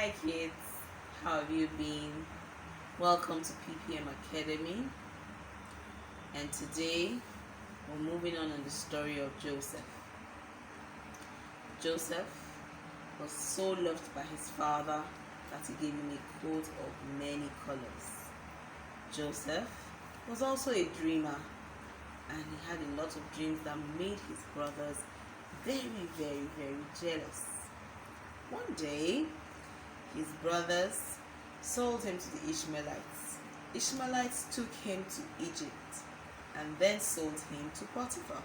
Hi kids, how have you been? Welcome to PPM Academy, and today we're moving on in the story of Joseph. Joseph was so loved by his father that he gave him a coat of many colors. Joseph was also a dreamer, and he had a lot of dreams that made his brothers very, very, very jealous. One day, his brothers sold him to the Ishmaelites. Ishmaelites took him to Egypt and then sold him to Potiphar.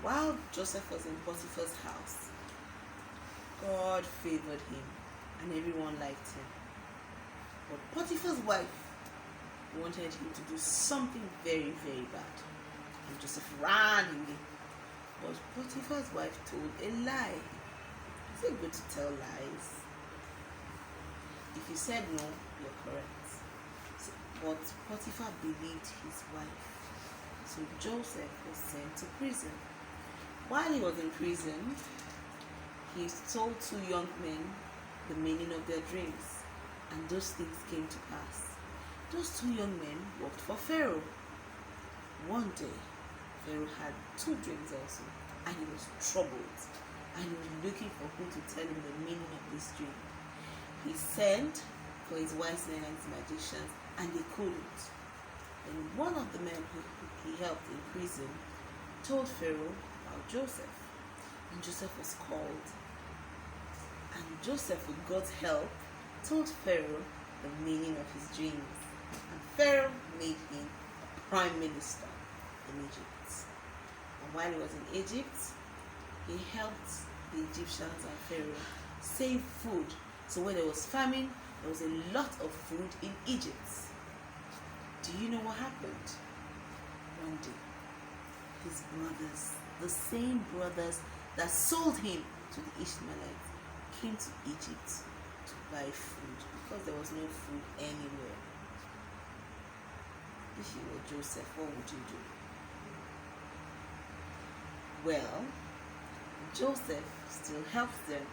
While Joseph was in Potiphar's house, God favored him and everyone liked him. But Potiphar's wife wanted him to do something very, very bad. And Joseph ran away. But Potiphar's wife told a lie. Is it good to tell lies? If you said no, you're correct. But Potiphar believed his wife. So Joseph was sent to prison. While he was in prison, he told two young men the meaning of their dreams, and those things came to pass. Those two young men worked for Pharaoh. One day, Pharaoh had two dreams also, and he was troubled, and he was looking for who to tell him the meaning of this dream. He sent for his wise men and his magicians, and they couldn't. And one of the men who he helped in prison told Pharaoh about Joseph, and Joseph was called. And Joseph, with God's help, told Pharaoh the meaning of his dreams. And Pharaoh made him prime minister in Egypt. And while he was in Egypt, he helped the Egyptians and Pharaoh save food. So when there was famine, there was a lot of food in Egypt. Do you know what happened? One day, his brothers, the same brothers that sold him to the Ishmaelites, came to Egypt to buy food because there was no food anywhere. If you were Joseph, what would you do? Well, Joseph still helped them.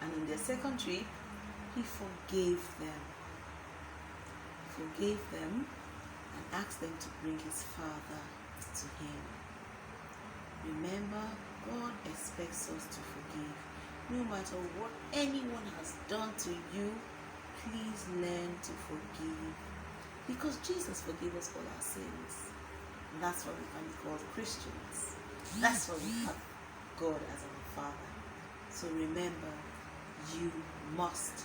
And in their second trip, he forgave them. And asked them to bring his father to him. Remember, God expects us to forgive. No matter what anyone has done to you, please learn to forgive. Because Jesus forgave us all our sins. And that's why we can be called Christians. That's why we have God as our Father. So remember, you must